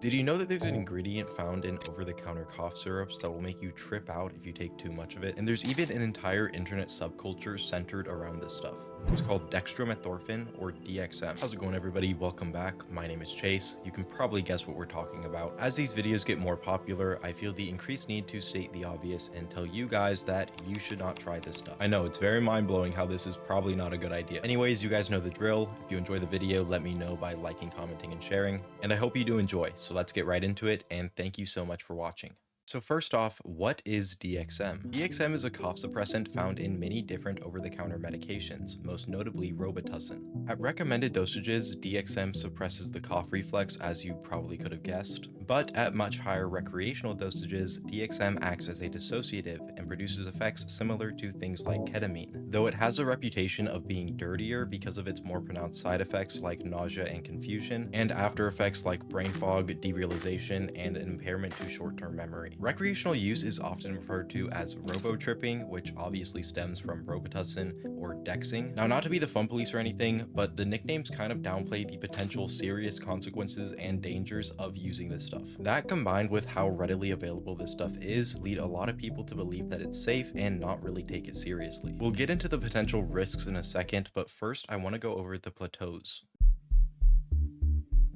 Did you know that there's an ingredient found in over-the-counter cough syrups that will make you trip out if you take too much of it? And there's even an entire internet subculture centered around this stuff. It's called dextromethorphan, or DXM. How's it going, everybody? Welcome back. My name is Chase. You can probably guess what we're talking about. As these videos get more popular, I feel the increased need to state the obvious and tell you guys that you should not try this stuff. I know, it's very mind-blowing how this is probably not a good idea. Anyways, you guys know the drill. If you enjoy the video, let me know by liking, commenting, and sharing. And I hope you do enjoy. So let's get right into it, and thank you so much for watching. So first off, what is DXM? DXM is a cough suppressant found in many different over-the-counter medications, most notably Robitussin. At recommended dosages, DXM suppresses the cough reflex, as you probably could have guessed, but at much higher recreational dosages, DXM acts as a dissociative and produces effects similar to things like ketamine, though it has a reputation of being dirtier because of its more pronounced side effects like nausea and confusion, and after effects like brain fog, derealization, and an impairment to short-term memory. Recreational use is often referred to as robo-tripping, which obviously stems from Robitussin or dexing. Now, not to be the fun police or anything, but the nicknames kind of downplay the potential serious consequences and dangers of using this stuff. That, combined with how readily available this stuff is, lead a lot of people to believe that it's safe and not really take it seriously. We'll get into the potential risks in a second, but first I want to go over the plateaus.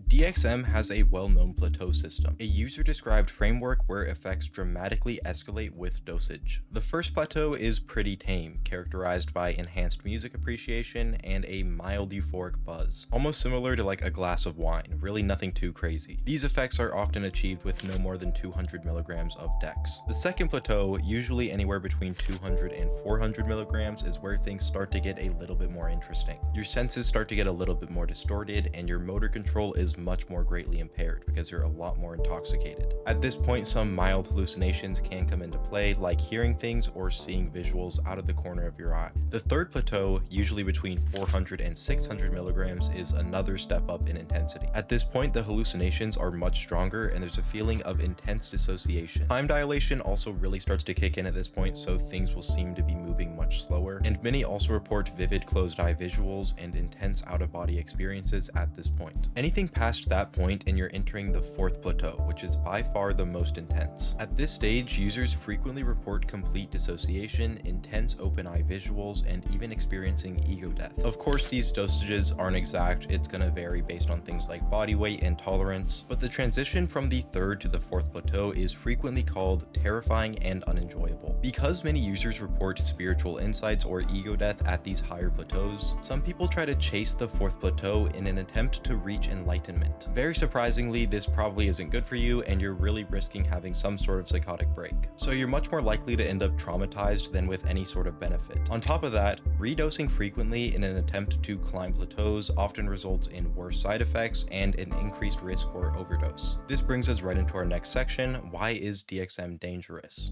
DXM has a well-known plateau system, a user-described framework where effects dramatically escalate with dosage. The first plateau is pretty tame, characterized by enhanced music appreciation and a mild euphoric buzz, almost similar to like a glass of wine, really nothing too crazy. These effects are often achieved with no more than 200 milligrams of Dex. The second plateau, usually anywhere between 200 and 400 milligrams, is where things start to get a little bit more interesting. Your senses start to get a little bit more distorted, and your motor control is much more greatly impaired because you're a lot more intoxicated. At this point, some mild hallucinations can come into play, like hearing things or seeing visuals out of the corner of your eye. The third plateau, usually between 400 and 600 milligrams, is another step up in intensity. At this point, the hallucinations are much stronger and there's a feeling of intense dissociation. Time dilation also really starts to kick in at this point, so things will seem to be moving much slower, and many also report vivid closed-eye visuals and intense out-of-body experiences at this point. Anything past that point and you're entering the fourth plateau, which is by far the most intense. At this stage, users frequently report complete dissociation, intense open eye visuals, and even experiencing ego death. Of course, these dosages aren't exact. It's going to vary based on things like body weight and tolerance, but the transition from the third to the fourth plateau is frequently called terrifying and unenjoyable. Because many users report spiritual insights or ego death at these higher plateaus, some people try to chase the fourth plateau in an attempt to reach enlightenment. Very surprisingly, this probably isn't good for you, and you're really risking having some sort of psychotic break. So you're much more likely to end up traumatized than with any sort of benefit. On top of that, redosing frequently in an attempt to climb plateaus often results in worse side effects and an increased risk for overdose. This brings us right into our next section: why is DXM dangerous?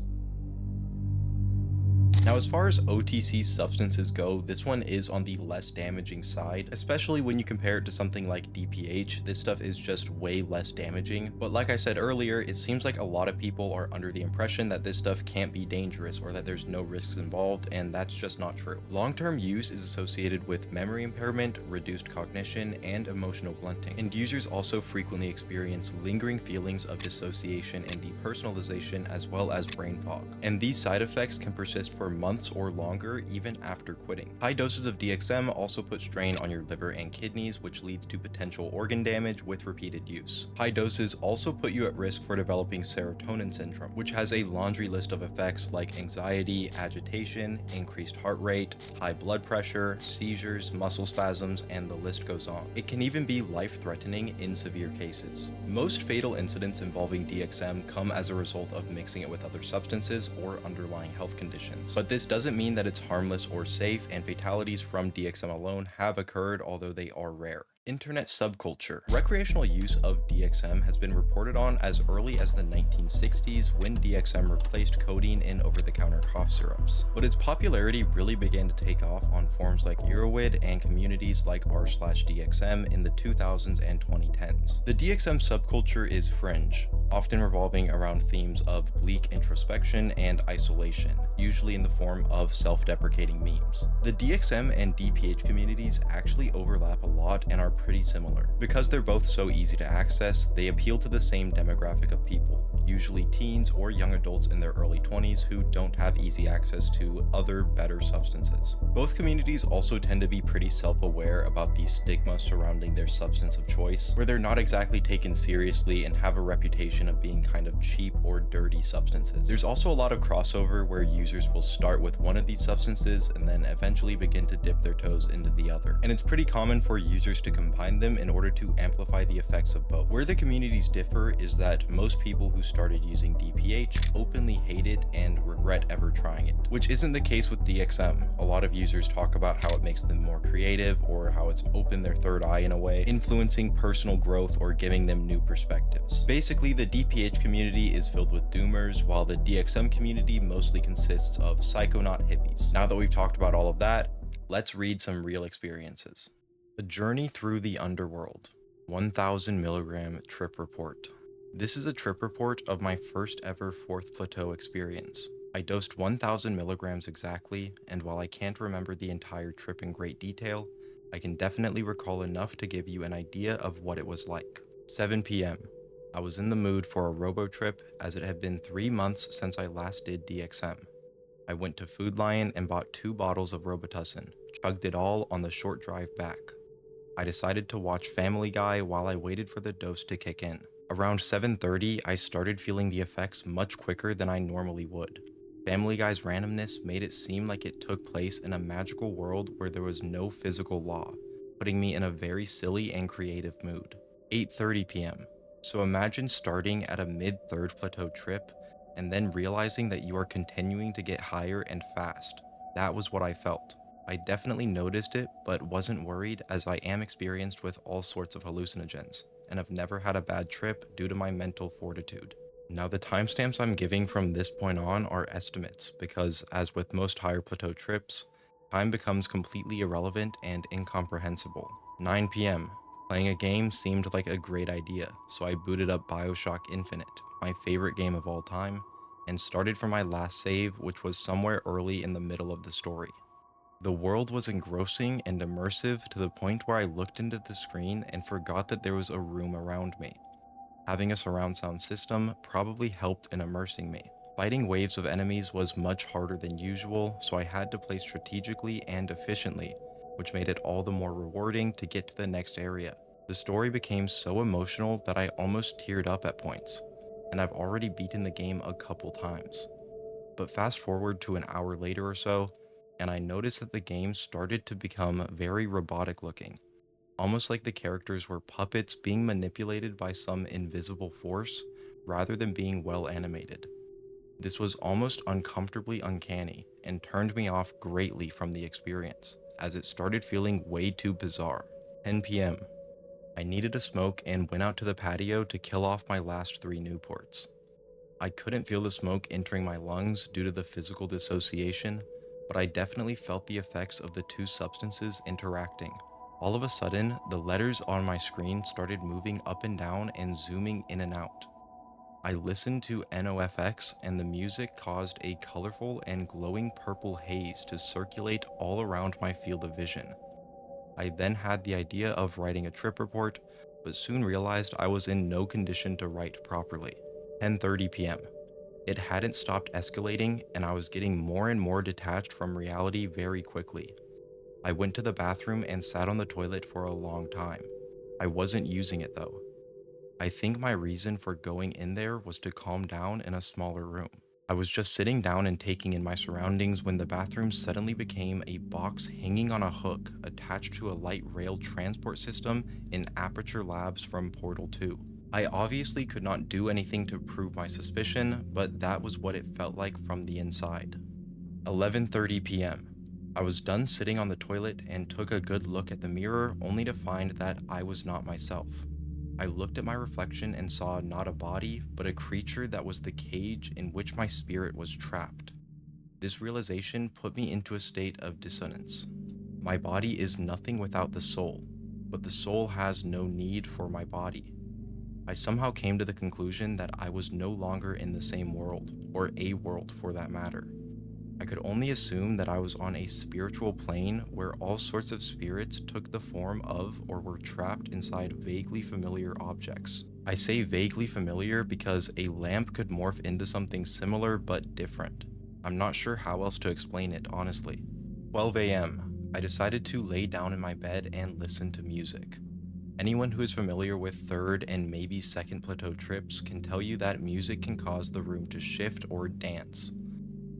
Now, as far as OTC substances go, this one is on the less damaging side, especially when you compare it to something like DPH. This stuff is just way less damaging, but like I said earlier, it seems like a lot of people are under the impression that this stuff can't be dangerous or that there's no risks involved, and that's just not true. Long-term use is associated with memory impairment, reduced cognition, and emotional blunting, and users also frequently experience lingering feelings of dissociation and depersonalization, as well as brain fog, and these side effects can persist for months or longer even after quitting. High doses of DXM also put strain on your liver and kidneys, which leads to potential organ damage with repeated use. High doses also put you at risk for developing serotonin syndrome, which has a laundry list of effects like anxiety, agitation, increased heart rate, high blood pressure, seizures, muscle spasms, and the list goes on. It can even be life-threatening in severe cases. Most fatal incidents involving DXM come as a result of mixing it with other substances or underlying health conditions. But this doesn't mean that it's harmless or safe, and fatalities from DXM alone have occurred, although they are rare. Internet subculture. Recreational use of DXM has been reported on as early as the 1960s, when DXM replaced codeine in over-the-counter cough syrups. But its popularity really began to take off on forums like Eurowid and communities like r/DXM in the 2000s and 2010s. The DXM subculture is fringe, often revolving around themes of bleak introspection and isolation, usually in the form of self-deprecating memes. The DXM and DPH communities actually overlap a lot and are pretty similar. Because they're both so easy to access, they appeal to the same demographic of people, usually teens or young adults in their early 20s who don't have easy access to other, better substances. Both communities also tend to be pretty self-aware about the stigma surrounding their substance of choice, where they're not exactly taken seriously and have a reputation of being kind of cheap or dirty substances. There's also a lot of crossover where users will start with one of these substances and then eventually begin to dip their toes into the other. And it's pretty common for users to combine them in order to amplify the effects of both. Where the communities differ is that most people who started using DPH openly hate it and regret ever trying it, which isn't the case with DXM. A lot of users talk about how it makes them more creative or how it's opened their third eye in a way, influencing personal growth or giving them new perspectives. Basically, the DPH community is filled with doomers, while the DXM community mostly consists of psychonaut hippies. Now that we've talked about all of that, let's read some real experiences. A Journey Through the Underworld, 1000 milligram trip report. This is a trip report of my first ever 4th Plateau experience. I dosed 1000 milligrams exactly, and while I can't remember the entire trip in great detail, I can definitely recall enough to give you an idea of what it was like. 7 p.m. I was in the mood for a robo trip as it had been 3 months since I last did DXM. I went to Food Lion and bought 2 bottles of Robitussin, chugged it all on the short drive back. I decided to watch Family Guy while I waited for the dose to kick in. Around 7:30, I started feeling the effects much quicker than I normally would. Family Guy's randomness made it seem like it took place in a magical world where there was no physical law, putting me in a very silly and creative mood. 8:30 p.m. So imagine starting at a mid-3rd plateau trip and then realizing that you are continuing to get higher and fast. That was what I felt. I definitely noticed it, but wasn't worried as I am experienced with all sorts of hallucinogens, and have never had a bad trip due to my mental fortitude. Now the timestamps I'm giving from this point on are estimates, because as with most higher plateau trips, time becomes completely irrelevant and incomprehensible. 9 p.m. Playing a game seemed like a great idea, so I booted up BioShock Infinite, my favorite game of all time, and started from my last save, which was somewhere early in the middle of the story. The world was engrossing and immersive to the point where I looked into the screen and forgot that there was a room around me. Having a surround sound system probably helped in immersing me. Fighting waves of enemies was much harder than usual, so I had to play strategically and efficiently, which made it all the more rewarding to get to the next area. The story became so emotional that I almost teared up at points, and I've already beaten the game a couple times. But fast forward to an hour later or so, and I noticed that the game started to become very robotic looking, almost like the characters were puppets being manipulated by some invisible force rather than being well animated. This was almost uncomfortably uncanny and turned me off greatly from the experience, as it started feeling way too bizarre. 10 p.m. I needed a smoke and went out to the patio to kill off my last 3 Newports. I couldn't feel the smoke entering my lungs due to the physical dissociation, but I definitely felt the effects of the 2 substances interacting. All of a sudden, the letters on my screen started moving up and down and zooming in and out. I listened to NOFX and the music caused a colorful and glowing purple haze to circulate all around my field of vision. I then had the idea of writing a trip report, but soon realized I was in no condition to write properly. 10:30 p.m. It hadn't stopped escalating, and I was getting more and more detached from reality very quickly. I went to the bathroom and sat on the toilet for a long time. I wasn't using it though. I think my reason for going in there was to calm down in a smaller room. I was just sitting down and taking in my surroundings when the bathroom suddenly became a box hanging on a hook attached to a light rail transport system in Aperture Labs from Portal 2. I obviously could not do anything to prove my suspicion, but that was what it felt like from the inside. 11:30 p.m. I was done sitting on the toilet and took a good look at the mirror only to find that I was not myself. I looked at my reflection and saw not a body, but a creature that was the cage in which my spirit was trapped. This realization put me into a state of dissonance. My body is nothing without the soul, but the soul has no need for my body. I somehow came to the conclusion that I was no longer in the same world, or a world for that matter. I could only assume that I was on a spiritual plane where all sorts of spirits took the form of or were trapped inside vaguely familiar objects. I say vaguely familiar because a lamp could morph into something similar but different. I'm not sure how else to explain it, honestly. 12 a.m. I decided to lay down in my bed and listen to music. Anyone who is familiar with third and maybe second plateau trips can tell you that music can cause the room to shift or dance.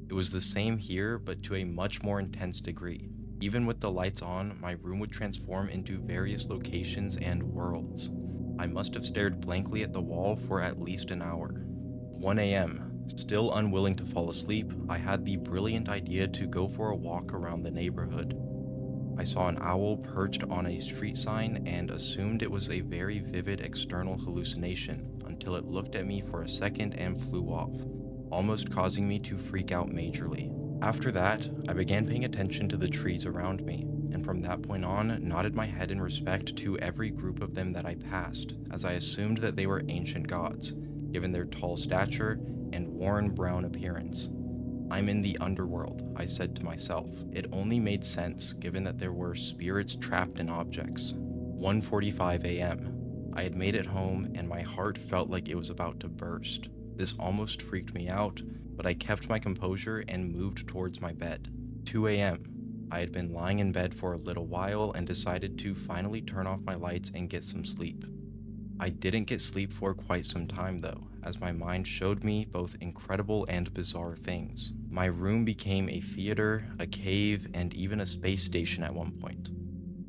It was the same here, but to a much more intense degree. Even with the lights on, my room would transform into various locations and worlds. I must have stared blankly at the wall for at least an hour. 1 a.m. Still unwilling to fall asleep, I had the brilliant idea to go for a walk around the neighborhood. I saw an owl perched on a street sign and assumed it was a very vivid external hallucination until it looked at me for a second and flew off, almost causing me to freak out majorly. After that, I began paying attention to the trees around me, and from that point on, nodded my head in respect to every group of them that I passed, as I assumed that they were ancient gods, given their tall stature and worn brown appearance. I'm in the underworld, I said to myself. It only made sense given that there were spirits trapped in objects. 1:45 a.m. I had made it home and my heart felt like it was about to burst. This almost freaked me out, but I kept my composure and moved towards my bed. 2 a.m. I had been lying in bed for a little while and decided to finally turn off my lights and get some sleep. I didn't get sleep for quite some time though, as my mind showed me both incredible and bizarre things. My room became a theater, a cave, and even a space station at one point.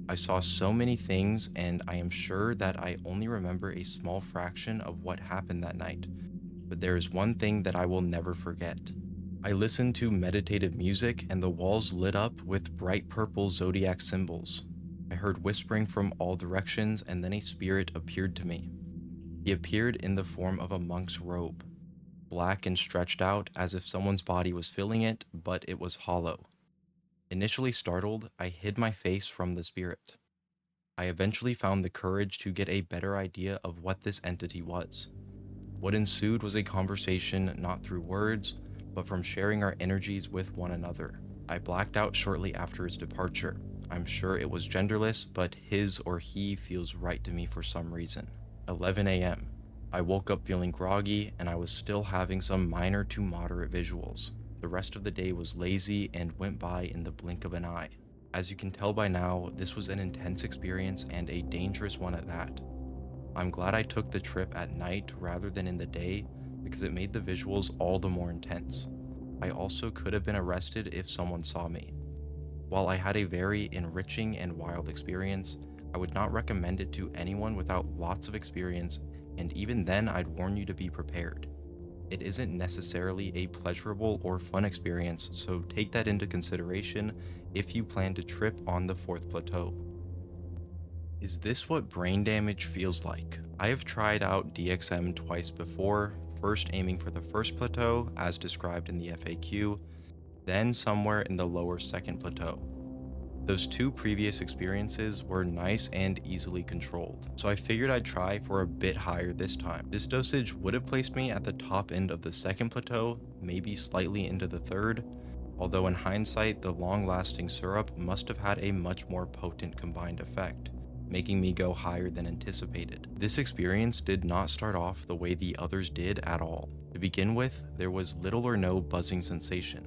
I saw so many things, and I am sure that I only remember a small fraction of what happened that night, but there is one thing that I will never forget. I listened to meditative music and the walls lit up with bright purple zodiac symbols. I heard whispering from all directions, and then a spirit appeared to me. He appeared in the form of a monk's robe, black and stretched out as if someone's body was filling it, but it was hollow. Initially startled, I hid my face from the spirit. I eventually found the courage to get a better idea of what this entity was. What ensued was a conversation not through words, but from sharing our energies with one another. I blacked out shortly after his departure. I'm sure it was genderless, but his or he feels right to me for some reason. 11 a.m. I woke up feeling groggy, and I was still having some minor to moderate visuals. The rest of the day was lazy and went by in the blink of an eye. As you can tell by now, this was an intense experience and a dangerous one at that. I'm glad I took the trip at night rather than in the day because it made the visuals all the more intense. I also could have been arrested if someone saw me. While I had a very enriching and wild experience, I would not recommend it to anyone without lots of experience, and even then I'd warn you to be prepared. It isn't necessarily a pleasurable or fun experience, so take that into consideration if you plan to trip on the fourth plateau. Is this what brain damage feels like? I have tried out DXM twice before, first aiming for the first plateau as described in the FAQ, then somewhere in the lower second plateau. Those two previous experiences were nice and easily controlled, so I figured I'd try for a bit higher this time. This dosage would have placed me at the top end of the second plateau, maybe slightly into the third, although in hindsight the long-lasting syrup must have had a much more potent combined effect, making me go higher than anticipated. This experience did not start off the way the others did at all. To begin with, there was little or no buzzing sensation.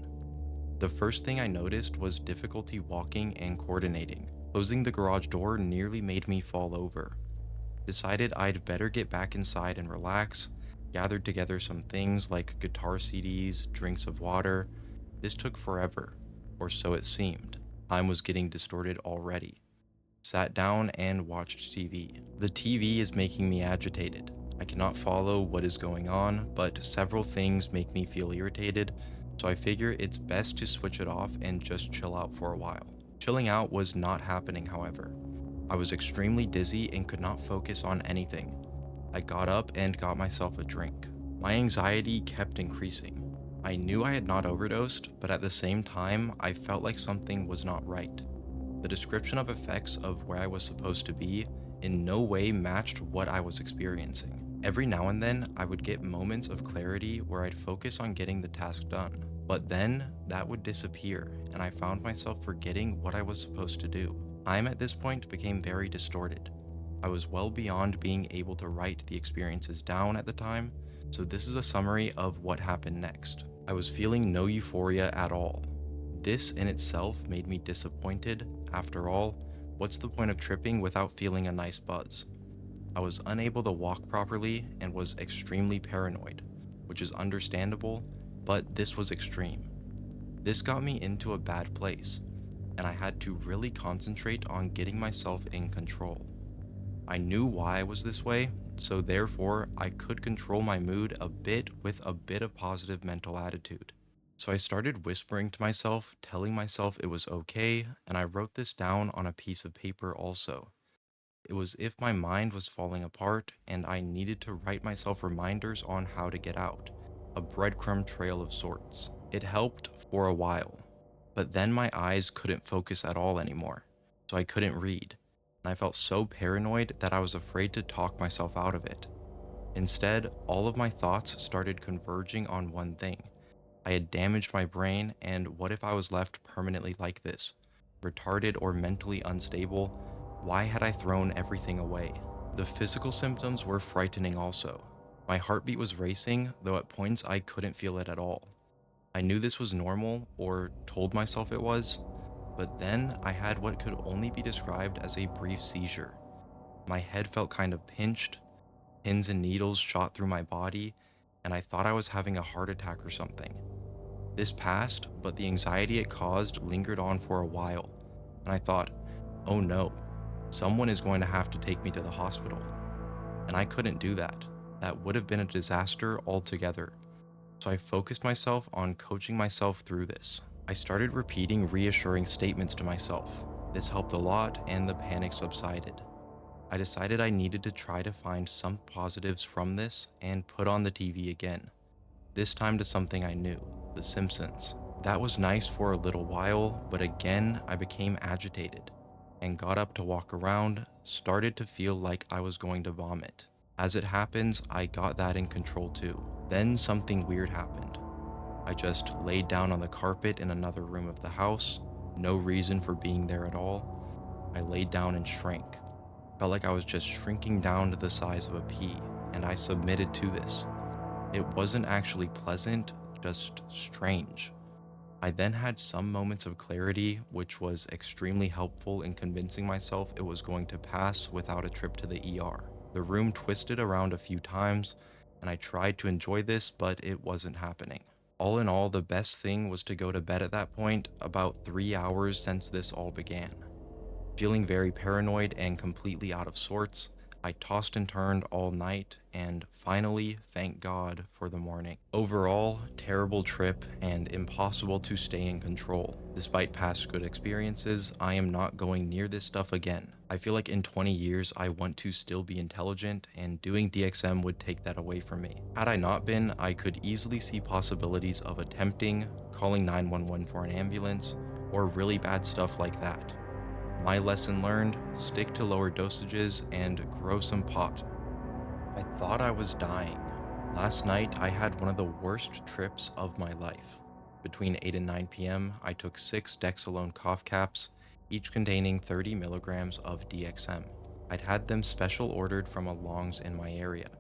The first thing I noticed was difficulty walking and coordinating. Closing the garage door nearly made me fall over. Decided I'd better get back inside and relax, gathered together some things like guitar CDs, drinks of water. This took forever, or so it seemed. Time was getting distorted already. Sat down and watched TV. The TV is making me agitated. I cannot follow what is going on, but several things make me feel irritated, so I figure it's best to switch it off and just chill out for a while. Chilling out was not happening, however. I was extremely dizzy and could not focus on anything. I got up and got myself a drink. My anxiety kept increasing. I knew I had not overdosed, but at the same time, I felt like something was not right. The description of effects of where I was supposed to be in no way matched what I was experiencing. Every now and then, I would get moments of clarity where I'd focus on getting the task done. But then that would disappear, and I found myself forgetting what I was supposed to do. Time at this point became very distorted. I was well beyond being able to write the experiences down at the time, so this is a summary of what happened next. I was feeling no euphoria at all. This in itself made me disappointed. After all, what's the point of tripping without feeling a nice buzz? I was unable to walk properly and was extremely paranoid, which is understandable, but this was extreme. This got me into a bad place, and I had to really concentrate on getting myself in control. I knew why I was this way, so therefore I could control my mood a bit with a bit of positive mental attitude. So I started whispering to myself, telling myself it was okay, and I wrote this down on a piece of paper also. It was if my mind was falling apart and I needed to write myself reminders on how to get out, a breadcrumb trail of sorts. It helped for a while, but then my eyes couldn't focus at all anymore, so I couldn't read, and I felt so paranoid that I was afraid to talk myself out of it. Instead, all of my thoughts started converging on one thing. I had damaged my brain, and what if I was left permanently like this? Retarded or mentally unstable? Why had I thrown everything away? The physical symptoms were frightening also. My heartbeat was racing, though at points I couldn't feel it at all. I knew this was normal, or told myself it was, but then I had what could only be described as a brief seizure. My head felt kind of pinched, pins and needles shot through my body, and I thought I was having a heart attack or something. This passed, but the anxiety it caused lingered on for a while, and I thought, oh no, someone is going to have to take me to the hospital. And I couldn't do that. That would have been a disaster altogether. So I focused myself on coaching myself through this. I started repeating reassuring statements to myself. This helped a lot, and the panic subsided. I decided I needed to try to find some positives from this and put on the TV again. This time to something I knew, The Simpsons. That was nice for a little while, but again I became agitated and got up to walk around, started to feel like I was going to vomit. As it happens, I got that in control too. Then something weird happened. I just laid down on the carpet in another room of the house, no reason for being there at all. I laid down and shrank. Felt like I was just shrinking down to the size of a pea, and I submitted to this. It wasn't actually pleasant, just strange. I then had some moments of clarity, which was extremely helpful in convincing myself it was going to pass without a trip to the ER. The room twisted around a few times, and I tried to enjoy this, but it wasn't happening. All in all, the best thing was to go to bed at that point, about 3 hours since this all began. Feeling very paranoid and completely out of sorts, I tossed and turned all night, and finally, thank God for the morning. Overall, terrible trip and impossible to stay in control. Despite past good experiences, I am not going near this stuff again. I feel like in 20 years, I want to still be intelligent, and doing DXM would take that away from me. Had I not been, I could easily see possibilities of attempting, calling 911 for an ambulance, or really bad stuff like that. My lesson learned, stick to lower dosages and grow some pot. I thought I was dying. Last night I had one of the worst trips of my life. Between 8 and 9 p.m., I took 6 Dexalone cough caps, each containing 30 milligrams of DXM. I'd had them special ordered from a Long's in my area.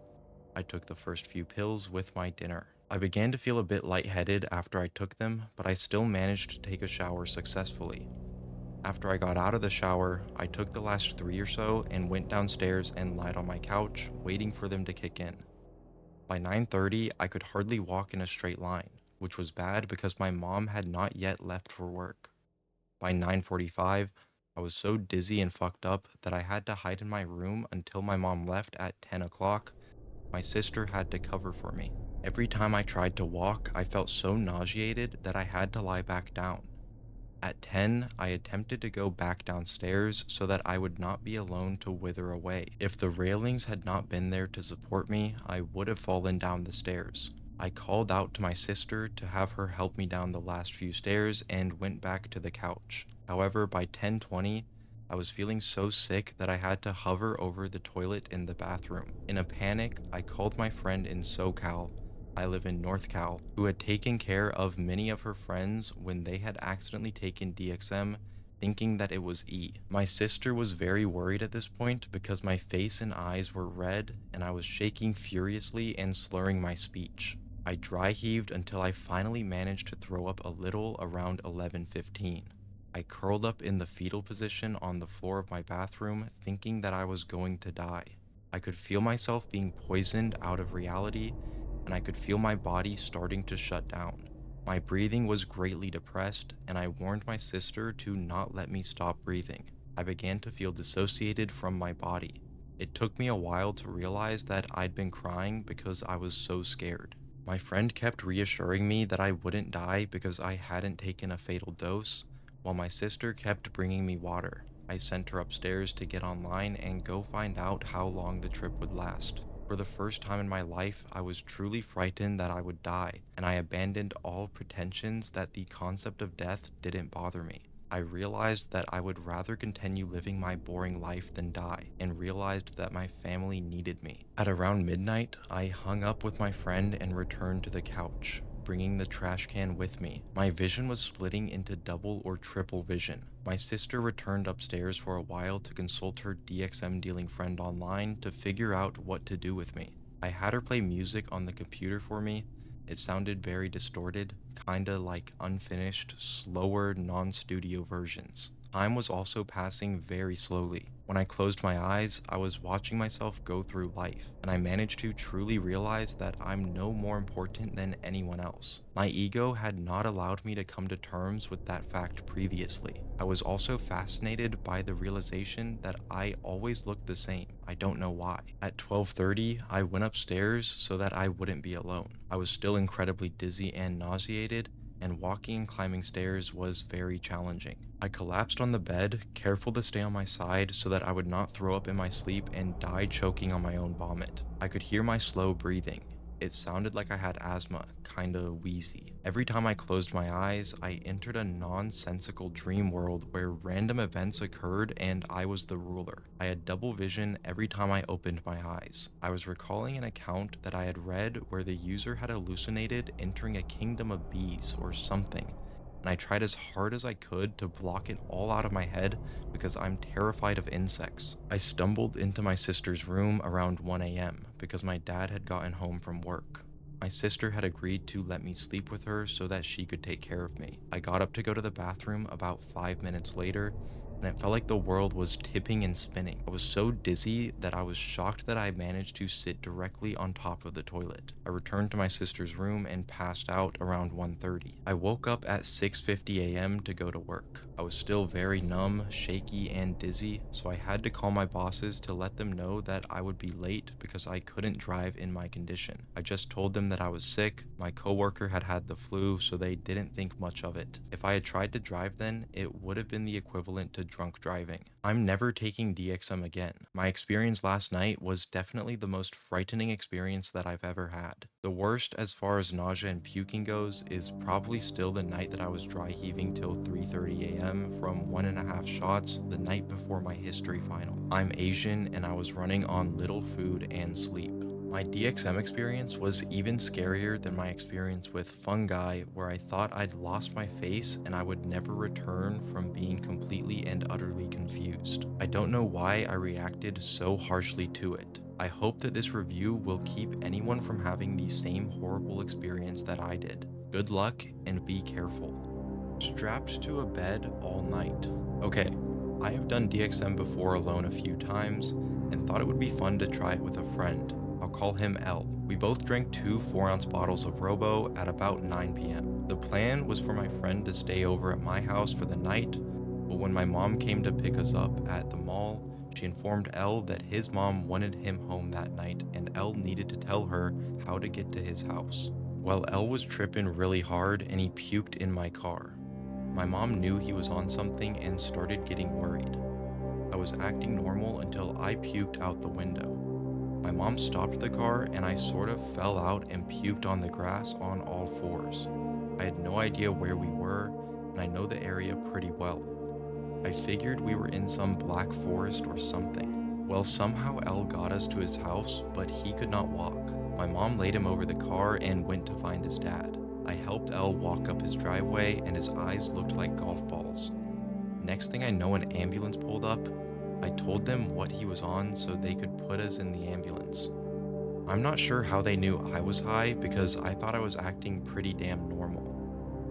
I took the first few pills with my dinner. I began to feel a bit lightheaded after I took them, but I still managed to take a shower successfully. After I got out of the shower, I took the last 3 or so and went downstairs and lied on my couch, waiting for them to kick in. By 9:30, I could hardly walk in a straight line, which was bad because my mom had not yet left for work. By 9:45, I was so dizzy and fucked up that I had to hide in my room until my mom left at 10 o'clock. My sister had to cover for me. Every time I tried to walk, I felt so nauseated that I had to lie back down. At 10, I attempted to go back downstairs so that I would not be alone to wither away. If the railings had not been there to support me, I would have fallen down the stairs. I called out to my sister to have her help me down the last few stairs and went back to the couch. However, by 10:20, I was feeling so sick that I had to hover over the toilet in the bathroom. In a panic, I called my friend in SoCal, I live in North Cal, who had taken care of many of her friends when they had accidentally taken DXM, thinking that it was E. My sister was very worried at this point because my face and eyes were red and I was shaking furiously and slurring my speech. I dry heaved until I finally managed to throw up a little around 11:15. I curled up in the fetal position on the floor of my bathroom, thinking that I was going to die. I could feel myself being poisoned out of reality, and I could feel my body starting to shut down. My breathing was greatly depressed, and I warned my sister to not let me stop breathing. I began to feel dissociated from my body. It took me a while to realize that I'd been crying because I was so scared. My friend kept reassuring me that I wouldn't die because I hadn't taken a fatal dose, while my sister kept bringing me water. I sent her upstairs to get online and go find out how long the trip would last. For the first time in my life, I was truly frightened that I would die, and I abandoned all pretensions that the concept of death didn't bother me. I realized that I would rather continue living my boring life than die, and realized that my family needed me. At around midnight, I hung up with my friend and returned to the couch, bringing the trash can with me. My vision was splitting into double or triple vision. My sister returned upstairs for a while to consult her DXM dealing friend online to figure out what to do with me. I had her play music on the computer for me. It sounded very distorted, kinda like unfinished, slower, non-studio versions. Time was also passing very slowly. When I closed my eyes, I was watching myself go through life, and I managed to truly realize that I'm no more important than anyone else. My ego had not allowed me to come to terms with that fact previously. I was also fascinated by the realization that I always looked the same. I don't know why. At 12:30, I went upstairs so that I wouldn't be alone. I was still incredibly dizzy and nauseated, and walking and climbing stairs was very challenging. I collapsed on the bed, careful to stay on my side so that I would not throw up in my sleep and die choking on my own vomit. I could hear my slow breathing. It sounded like I had asthma, kinda wheezy. Every time I closed my eyes, I entered a nonsensical dream world where random events occurred and I was the ruler. I had double vision every time I opened my eyes. I was recalling an account that I had read where the user had hallucinated entering a kingdom of bees or something, and I tried as hard as I could to block it all out of my head because I'm terrified of insects. I stumbled into my sister's room around 1 a.m. because my dad had gotten home from work. My sister had agreed to let me sleep with her so that she could take care of me. I got up to go to the bathroom about 5 minutes later, and it felt like the world was tipping and spinning. I was so dizzy that I was shocked that I managed to sit directly on top of the toilet. I returned to my sister's room and passed out around 1:30. I woke up at 6:50 a.m. to go to work. I was still very numb, shaky, and dizzy, so I had to call my bosses to let them know that I would be late because I couldn't drive in my condition. I just told them that I was sick. My coworker had had the flu, so they didn't think much of it. If I had tried to drive then, it would have been the equivalent to drunk driving. I'm never taking DXM again. My experience last night was definitely the most frightening experience that I've ever had. The worst as far as nausea and puking goes is probably still the night that I was dry heaving till 3:30 a.m. from 1.5 shots the night before my history final. I'm Asian and I was running on little food and sleep. My DXM experience was even scarier than my experience with fungi, where I thought I'd lost my face and I would never return from being completely and utterly confused. I don't know why I reacted so harshly to it. I hope that this review will keep anyone from having the same horrible experience that I did. Good luck and be careful. Strapped to a bed all night. Okay, I have done DXM before alone a few times and thought it would be fun to try it with a friend. I'll call him L. We both drank 2 4-ounce bottles of Robo at about 9 p.m. The plan was for my friend to stay over at my house for the night, but when my mom came to pick us up at the mall, she informed L that his mom wanted him home that night and L needed to tell her how to get to his house. Well, L was tripping really hard and he puked in my car. My mom knew he was on something and started getting worried. I was acting normal until I puked out the window. My mom stopped the car and I sort of fell out and puked on the grass on all fours. I had no idea where we were, and I know the area pretty well. I figured we were in some black forest or something. Well, somehow L got us to his house, but he could not walk. My mom laid him over the car and went to find his dad. I helped Elle walk up his driveway and his eyes looked like golf balls. Next thing I know, an ambulance pulled up. I told them what he was on so they could put us in the ambulance. I'm not sure how they knew I was high because I thought I was acting pretty damn normal.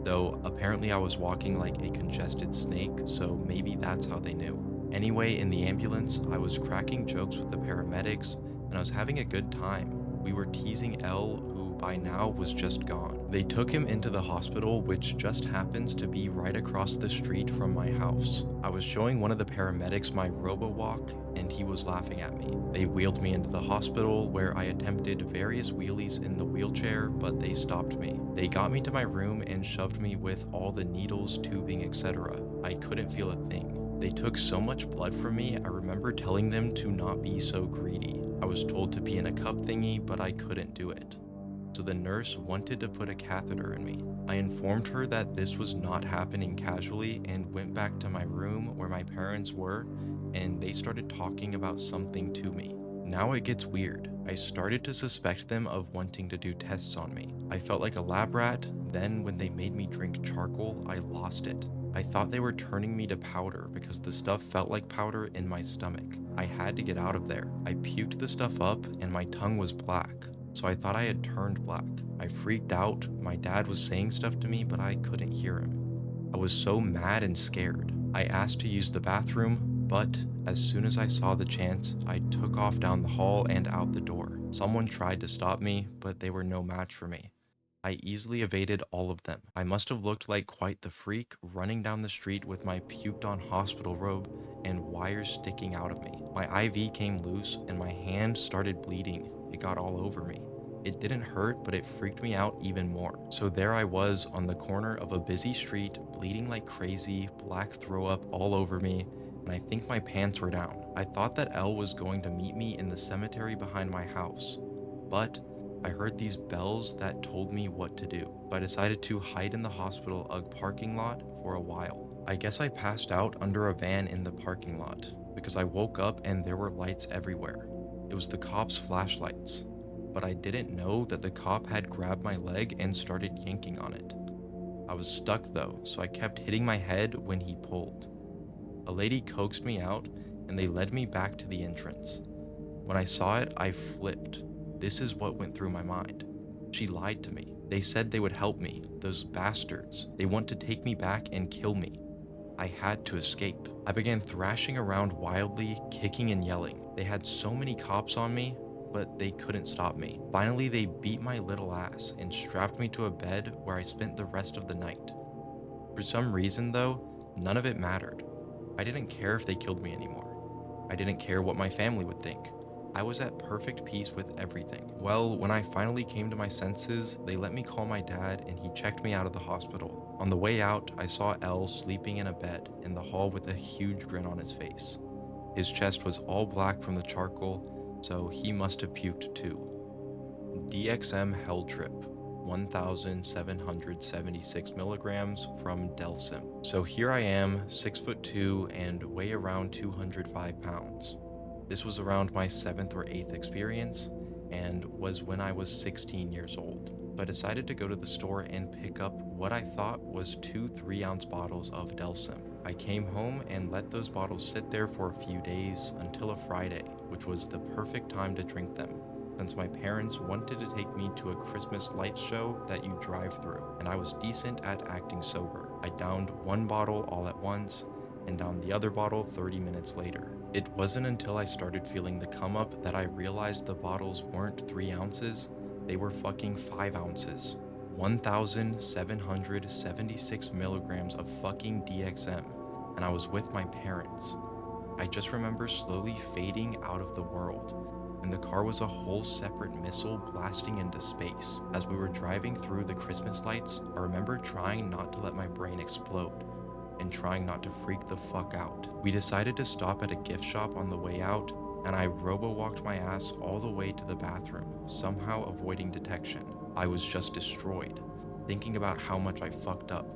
Though apparently I was walking like a congested snake, so maybe that's how they knew. Anyway, in the ambulance, I was cracking jokes with the paramedics and I was having a good time. We were teasing Elle, who by now was just gone. They took him into the hospital, which just happens to be right across the street from my house. I was showing one of the paramedics my robo-walk, and he was laughing at me. They wheeled me into the hospital, where I attempted various wheelies in the wheelchair, but they stopped me. They got me to my room and shoved me with all the needles, tubing, etc. I couldn't feel a thing. They took so much blood from me, I remember telling them to not be so greedy. I was told to pee in a cup thingy, but I couldn't do it. So the nurse wanted to put a catheter in me. I informed her that this was not happening casually and went back to my room where my parents were, and they started talking about something to me. Now it gets weird. I started to suspect them of wanting to do tests on me. I felt like a lab rat, then when they made me drink charcoal, I lost it. I thought they were turning me to powder because the stuff felt like powder in my stomach. I had to get out of there. I puked the stuff up and my tongue was black, so I thought I had turned black. I freaked out. My dad was saying stuff to me, but I couldn't hear him. I was so mad and scared. I asked to use the bathroom, but as soon as I saw the chance, I took off down the hall and out the door. Someone tried to stop me, but they were no match for me. I easily evaded all of them. I must have looked like quite the freak running down the street with my puked on hospital robe and wires sticking out of me. My IV came loose and my hand started bleeding. It got all over me. It didn't hurt, but it freaked me out even more. So there I was on the corner of a busy street, bleeding like crazy, black throw up all over me, and I think my pants were down. I thought that Elle was going to meet me in the cemetery behind my house, but I heard these bells that told me what to do. So I decided to hide in the hospital parking lot for a while. I guess I passed out under a van in the parking lot because I woke up and there were lights everywhere. It was the cops' flashlights, but I didn't know that the cop had grabbed my leg and started yanking on it. I was stuck though, so I kept hitting my head when he pulled. A lady coaxed me out and they led me back to the entrance. When I saw it, I flipped. This is what went through my mind. She lied to me. They said they would help me, those bastards. They want to take me back and kill me. I had to escape. I began thrashing around wildly, kicking and yelling. They had so many cops on me, but they couldn't stop me. Finally, they beat my little ass and strapped me to a bed where I spent the rest of the night. For some reason though, none of it mattered. I didn't care if they killed me anymore. I didn't care what my family would think. I was at perfect peace with everything. Well, when I finally came to my senses, they let me call my dad and he checked me out of the hospital. On the way out, I saw Elle sleeping in a bed in the hall with a huge grin on his face. His chest was all black from the charcoal, so he must have puked too. DXM Hell Trip, 1,776 milligrams from DXM. So here I am, 6'2" and weigh around 205 pounds. This was around my 7th or 8th experience and was when I was 16 years old. So I decided to go to the store and pick up what I thought was 2 3-ounce bottles of DXM. I came home and let those bottles sit there for a few days until a Friday, which was the perfect time to drink them, since my parents wanted to take me to a Christmas lights show that you drive through, and I was decent at acting sober. I downed one bottle all at once and downed the other bottle 30 minutes later. It wasn't until I started feeling the come up that I realized the bottles weren't 3 ounces, they were fucking 5 ounces. 1,776 milligrams of fucking DXM, and I was with my parents. I just remember slowly fading out of the world, and the car was a whole separate missile blasting into space. As we were driving through the Christmas lights, I remember trying not to let my brain explode and trying not to freak the fuck out. We decided to stop at a gift shop on the way out, and I robo-walked my ass all the way to the bathroom, somehow avoiding detection. I was just destroyed, thinking about how much I fucked up,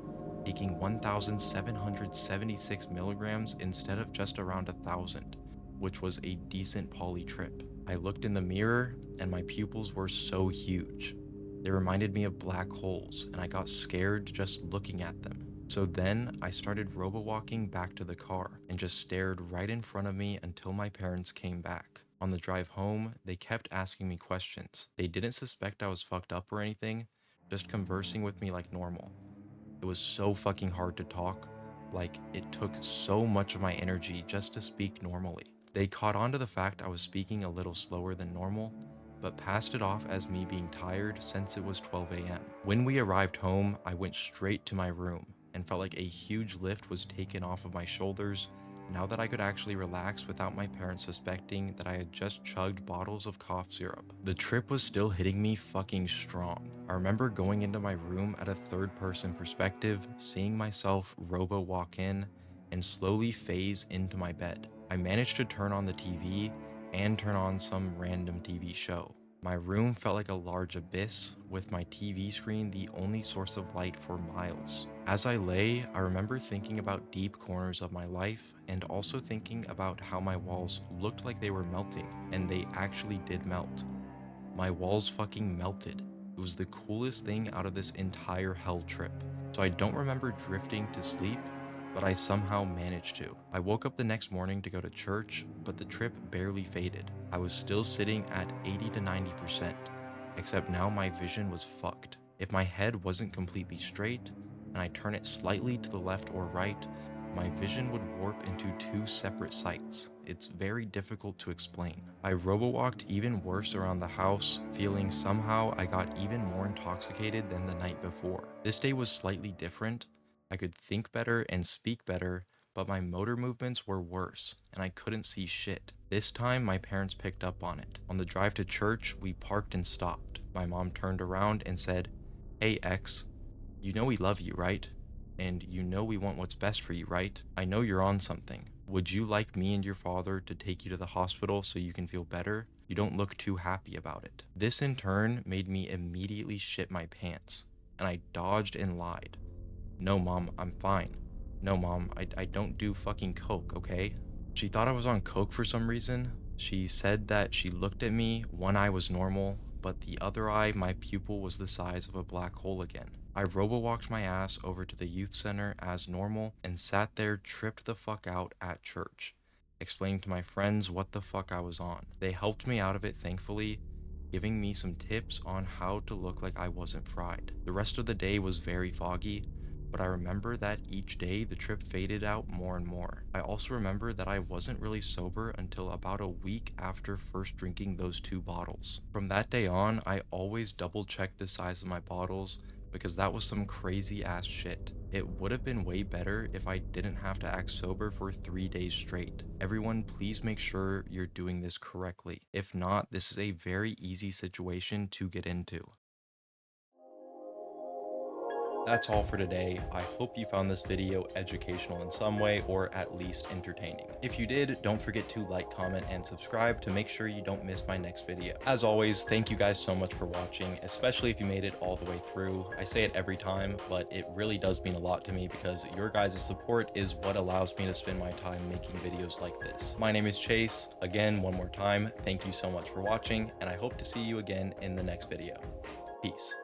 taking 1,776 milligrams instead of just around 1,000, which was a decent poly trip. I looked in the mirror and my pupils were so huge. They reminded me of black holes and I got scared just looking at them. So then I started robo-walking back to the car and just stared right in front of me until my parents came back. On the drive home, they kept asking me questions. They didn't suspect I was fucked up or anything, just conversing with me like normal. It was so fucking hard to talk. Like, it took so much of my energy just to speak normally. They caught on to the fact I was speaking a little slower than normal, but passed it off as me being tired since it was 12 a.m. When we arrived home, I went straight to my room and felt like a huge lift was taken off of my shoulders now that I could actually relax without my parents suspecting that I had just chugged bottles of cough syrup. The trip was still hitting me fucking strong. I remember going into my room at a third-person perspective, seeing myself robo-walk in and slowly phase into my bed. I managed to turn on the TV and turn on some random TV show. My room felt like a large abyss, with my TV screen the only source of light for miles. As I lay, I remember thinking about deep corners of my life and also thinking about how my walls looked like they were melting, and they actually did melt. My walls fucking melted. It was the coolest thing out of this entire hell trip. So I don't remember drifting to sleep, but I somehow managed to. I woke up the next morning to go to church, but the trip barely faded. I was still sitting at 80 to 90%, except now my vision was fucked. If my head wasn't completely straight, and I turn it slightly to the left or right, my vision would warp into two separate sights. It's very difficult to explain. I robo-walked even worse around the house, feeling somehow I got even more intoxicated than the night before. This day was slightly different. I could think better and speak better, but my motor movements were worse, and I couldn't see shit. This time, my parents picked up on it. On the drive to church, we parked and stopped. My mom turned around and said, "Hey X, you know we love you, right? And you know we want what's best for you, right? I know you're on something. Would you like me and your father to take you to the hospital so you can feel better? You don't look too happy about it." This in turn made me immediately shit my pants, and I dodged and lied. "No, Mom, I'm fine. No, Mom, I don't do fucking coke, okay?" She thought I was on coke for some reason. She said that she looked at me, one eye was normal, but the other eye, my pupil was the size of a black hole again. I robo-walked my ass over to the youth center as normal and sat there tripped the fuck out at church, explaining to my friends what the fuck I was on. They helped me out of it, thankfully, giving me some tips on how to look like I wasn't fried. The rest of the day was very foggy, but I remember that each day the trip faded out more and more. I also remember that I wasn't really sober until about a week after first drinking those 2 bottles. From that day on, I always double checked the size of my bottles because that was some crazy ass shit. It would have been way better if I didn't have to act sober for 3 days straight. Everyone, please make sure you're doing this correctly. If not, this is a very easy situation to get into. That's all for today. I hope you found this video educational in some way or at least entertaining. If you did, don't forget to like, comment, and subscribe to make sure you don't miss my next video. As always, thank you guys so much for watching, especially if you made it all the way through. I say it every time, but it really does mean a lot to me because your guys' support is what allows me to spend my time making videos like this. My name is Chase. Again, one more time, thank you so much for watching, and I hope to see you again in the next video. Peace.